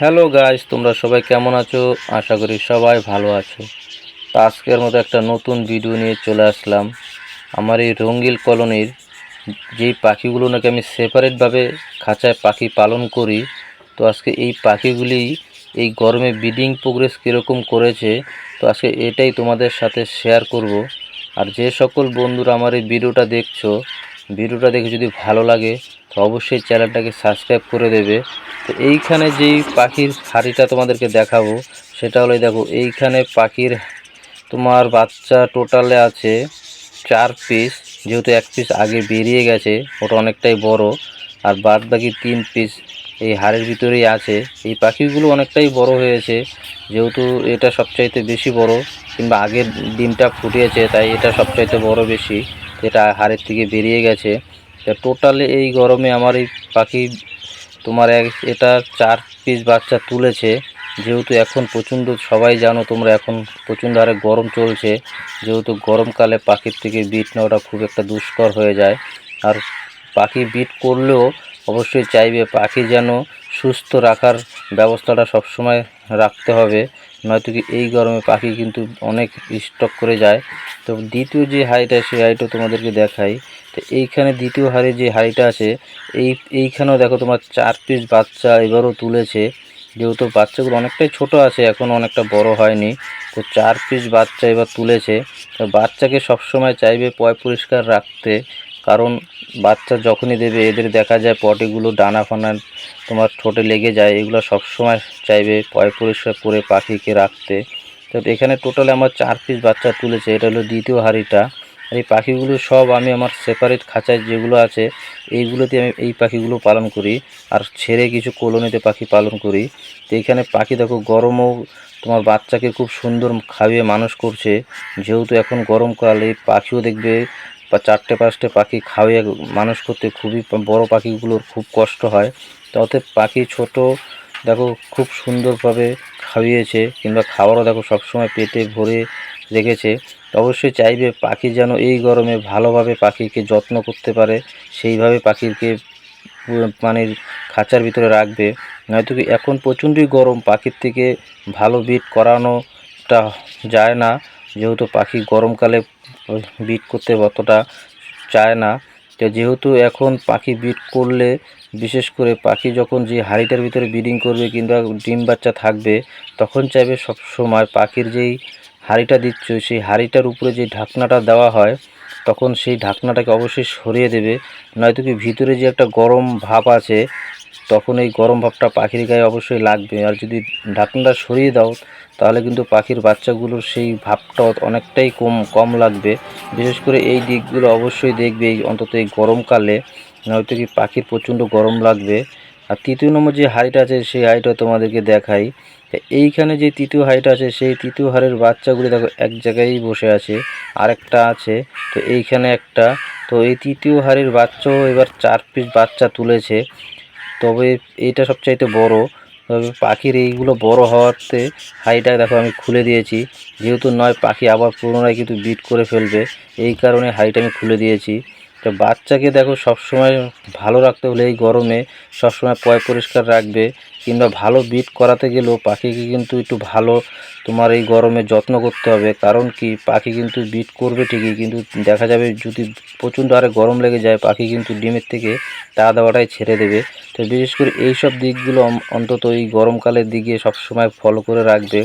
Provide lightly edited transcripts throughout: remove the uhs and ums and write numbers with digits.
Hello guys, তোমরা সবাই কেমন আছো? আশা করি সবাই ভালো আছো। তো আজকের মতো একটা নতুন ভিডিও নিয়ে চলে আসলাম। আমার এই রঙ্গিল কলোনির যেই পাখিগুলো নাকি আমি সেপারেটভাবে খাঁচায় পাখি পালন করি, তো আজকে এই পাখিগুলি এই গরমে ব্রিডিং প্রোগ্রেস কীরকম করেছে, তো আজকে এটাই তোমাদের সাথে শেয়ার করব। আর যে সকল বন্ধুরা আমার এই ভিডিওটা দেখছো, ভিডিওটা দেখে যদি ভালো লাগে তো অবশ্যই চ্যানেলটাকে সাবস্ক্রাইব করে দেবে। তো এইখানে যেই পাখির হাড়িটা তোমাদেরকে দেখাবো, সেটা হলো দেখো, এইখানে পাখির তোমার বাচ্চা টোটালে আছে 4 পিস। যেহেতু 1 পিস আগে বেরিয়ে গেছে, ওটা অনেকটাই বড়, আর বাদ বাকি 3 পিস এই হাড়ের ভিতরেই আছে। এই পাখিগুলো অনেকটাই বড় হয়েছে, যেহেতু এটা সবচাইতে বেশি বড়, কিংবা আগের ডিমটা ফুটিয়েছে তাই এটা সবচাইতে বড় বেশি, এটা হাড়ের থেকে বেরিয়ে গেছে। তা টোটালে এই গরমে আমার এই পাখি তোমার এটা 4 পিস বাচ্চা তুলেছে। যেহেতু এখন প্রচণ্ড, সবাই জানো তোমরা, এখন প্রচণ্ড হারে গরম চলছে, যেহেতু গরমকালে পাখির থেকে বিট নেওয়াটা খুব একটা দুষ্কর হয়ে যায়। আর পাখি বিট করলেও অবশ্যই চাইবে পাখি যেন সুস্থ রাখার ব্যবস্থাটা সবসময় রাখতে হবে, নয়তো কি এই গরমে পাখি কিন্তু অনেক স্টক করে যায়। তো দ্বিতীয় যে হাঁড়িটা, সেই হাঁড়িটা তোমাদেরকে দেখাই। তো এইখানে দ্বিতীয় হাঁড়ি যে হাঁড়িটা আছে, এইখানেও দেখো তোমার 4 পিস বাচ্চা এবারও তুলেছে। যেহেতু বাচ্চাগুলো অনেকটাই ছোট আছে, এখনও অনেকটা বড় হয়নি, তো 4 পিস বাচ্চা এবার তুলেছে। তো বাচ্চাকে সবসময় চাইবে পয় পরিষ্কার রাখতে, কারণ বাচ্চা যখনই দেবে এদের দেখা যায় পটিগুলো ডানা ফানা তোমার ঠোঁটে লেগে যায়, এগুলো সবসময় চাইবে পয় পরিষ্কার করে পাখিকে রাখতে। তো এখানে টোটালে আমার 4 পিস বাচ্চা তুলেছে, এটা হলো দ্বিতীয় হাঁড়িটা। আর এই পাখিগুলো সব আমি আমার সেপারেট খাঁচায় যেগুলো আছে এইগুলোতে আমি এই পাখিগুলো পালন করি, আর ছেড়ে কিছু কলোনিতে পাখি পালন করি। তো এইখানে পাখি দেখো, গরমও তোমার বাচ্চাকে খুব সুন্দর খাইয়ে মানুষ করছে। যেহেতু এখন গরমকালে পাখিও দেখবে বা 4টে 5টে পাখি খাওয়িয়ে মানুষ করতে খুবই, বড় পাখিগুলোর খুব কষ্ট হয়। তো অতএব পাখি ছোট দেখো খুব সুন্দরভাবে খাইয়েছে, কিংবা খাবারও দেখো সবসময় পেটে ভরে রেখেছে। তো অবশ্যই চাইবে পাখি যেন এই গরমে ভালোভাবে পাখিকে যত্ন করতে পারে, সেইভাবে পাখিকে মানে খাঁচার ভিতরে রাখবে। নয়তো কি এখন প্রচণ্ডই গরম, পাখির থেকে ভালো ব্রিড করানোটা যায় না, যেহেতু পাখি গরমকালে ব্রিড করতে অতটা চায় না। তো যেহেতু এখন পাখি ব্রিড করলে, বিশেষ করে পাখি যখন যে হাঁড়িটার ভিতরে ব্রিডিং করবে কিংবা ডিম বাচ্চা থাকবে, তখন চাইবে সব সময় পাখির যেই হাঁড়িটা দিচ্ছ সেই হাঁড়িটার উপরে যে ঢাকনাটা দেওয়া হয়, তখন সেই ঢাকনাটাকে অবশ্যই সরিয়ে দেবে। নয়তো কি ভিতরে যে একটা গরম ভাব আছে, তখন এই গরম ভাবটা পাখির গায়ে অবশ্যই লাগবে। আর যদি ঢাকনাটা সরিয়ে দাও, তাহলে কিন্তু পাখির বাচ্চাগুলোর সেই ভাবটা অনেকটাই কম লাগবে। বিশেষ করে এই দিকগুলো অবশ্যই দেখবে অন্তত এই গরমকালে, নয়তো কি পাখির প্রচণ্ড গরম লাগবে। আর তৃতীয় নম্বর যে হাঁড়িটা আছে, সেই হাঁড়িটা তোমাদেরকে দেখাই। এইখানে যে তৃতীয় হাঁড়িটা আছে, সেই তৃতীয় হাঁড়ির বাচ্চাগুলি দেখো এক জায়গায় বসে আছে, আরেকটা আছে তো এইখানে একটা। তো এই তৃতীয় হাঁড়ির বাচ্চাও এবার 4 পিস বাচ্চা তুলেছে, তবে এইটা সবচাইতে বড়। তবে পাখির এইগুলো বড় হওয়াতে হাঁড়িটা দেখো আমি খুলে দিয়েছি, যেহেতু নয় পাখি আবার পুনরায় কিন্তু ব্রিড করে ফেলবে, এই কারণে হাঁড়িটা আমি খুলে দিয়েছি। তো বাচ্চাকে দেখো সবসময় ভালো রাখতে হলে এই গরমে সবসময় পয় পরিষ্কার রাখবে, কিংবা ভালো ব্রিড করাতে গেলেও পাখিকে কিন্তু একটু ভালো তোমার এই গরমে যত্ন করতে হবে। কারণ কি, পাখি কিন্তু ব্রিড করবে ঠিকই, কিন্তু দেখা যাবে যদি প্রচণ্ড হারে গরম লেগে যায়, পাখি কিন্তু ডিমের থেকে তা দেওয়াটাই ছেড়ে দেবে। তো বিশেষ করে এই সব দিকগুলো অন্তত এই গরমকালের দিকে সবসময় ফলো করে রাখবে।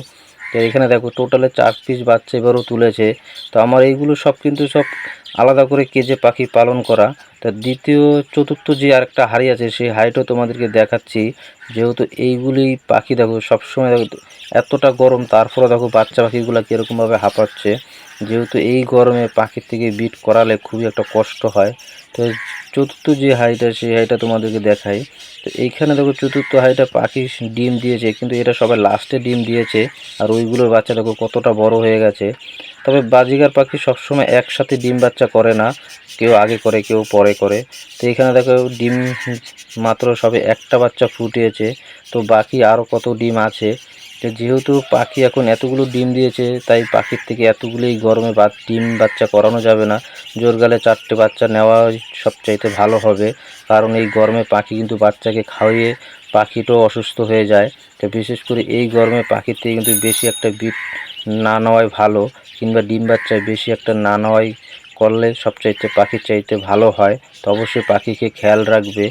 তো এখানে দেখো টোটালে 4 পিস বাচ্চা এবারও তুলেছে। তো আমার এইগুলো সব কিন্তু সব আলাদা করে কেজে পাখি পালন করা। তা দ্বিতীয় চতুর্থ যে আরেকটা হাঁড়ি আছে, সেই হাঁড়িটাও তোমাদেরকে দেখাচ্ছি। যেহেতু এইগুলি পাখি দেখো সবসময় দেখো এতটা গরম, তারপরে দেখো বাচ্চা পাখিগুলো কীরকমভাবে হাঁপাচ্ছে। যেহেতু এই গরমে পাখির থেকে ব্রিড করালে খুবই একটা কষ্ট হয়। তো চতুর্থ যে হাঁড়িটা, সেই হাঁড়িটা তোমাদেরকে দেখাই। তো এইখানে দেখো চতুর্থ হাঁড়িটা পাখি ডিম দিয়েছে, কিন্তু এটা সবাই লাস্টে ডিম দিয়েছে, আর ওইগুলোর বাচ্চা দেখো কতটা বড় হয়ে গেছে। তবে বাজিগার পাখি সবসময় একসাথে ডিম বাচ্চা করে না, কেউ আগে করে কেউ পরে করে। তো এখানে দেখো ডিম মাত্র সবে একটা বাচ্চা ফুটিয়েছে, তো বাকি আরও কত ডিম আছে। তো যেহেতু পাখি এখন এতগুলো ডিম দিয়েছে, তাই পাখির থেকে এতগুলো এই গরমে ডিম বাচ্চা করানো যাবে না। জোর গেলে 4টে বাচ্চা নেওয়া সবচাইতে ভালো হবে, কারণ এই গরমে পাখি কিন্তু বাচ্চাকে খাওয়িয়ে পাখিটাও অসুস্থ হয়ে যায়। তো বিশেষ করে এই গরমে পাখির থেকে কিন্তু বেশি একটা বিট না নেওয়াই ভালো, কিংবা ডিম বাচ্চায় বেশি একটা না নেওয়াই করলে সবচাইতে পাখির চাইতে ভালো হয়। তো অবশ্যই পাখিকে খেয়াল রাখবে।